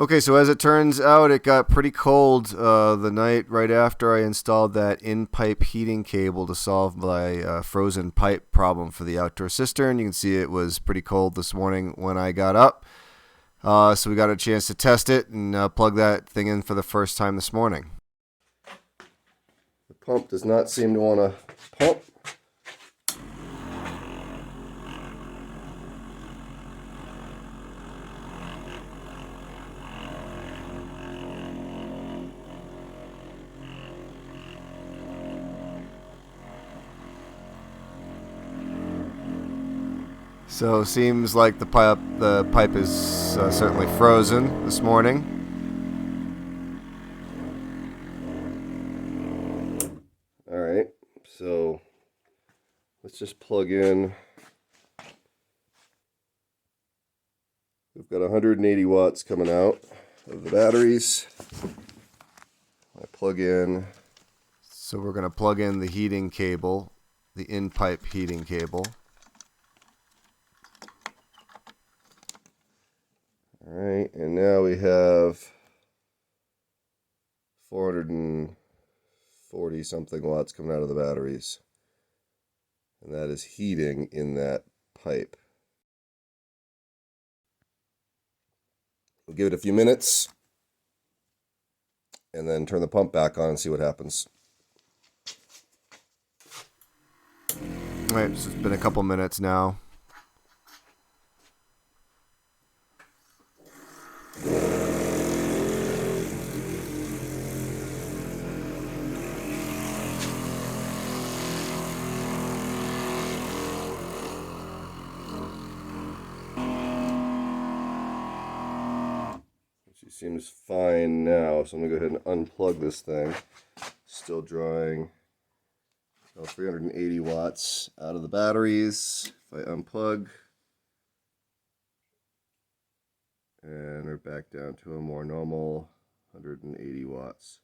Okay, so as it turns out, it got pretty cold the night right after I installed that in-pipe heating cable to solve my frozen pipe problem for the outdoor cistern. You can see it was pretty cold this morning when I got up. So we got a chance to test it and plug that thing in for the first time this morning. The pump does not seem to want to pump. So seems like the pipe is certainly frozen this morning. All right, so let's just plug in. We've got 180 watts coming out of the batteries. I plug in. So we're going to plug in the heating cable, the in-pipe heating cable. All right, and now we have 440 something watts coming out of the batteries. And that is heating in that pipe. We'll give it a few minutes and then turn the pump back on and see what happens. All right, so it's been a couple minutes now. She seems fine now, so I'm going to go ahead and unplug this thing. Still drawing 380 watts out of the batteries. If I unplug, and we're back down to a more normal 180 watts.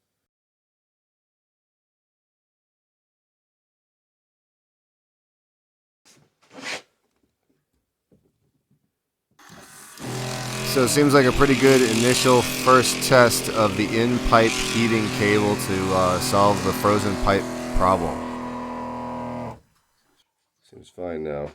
So it seems like a pretty good initial first test of the in-pipe heating cable to solve the frozen pipe problem. Seems fine now.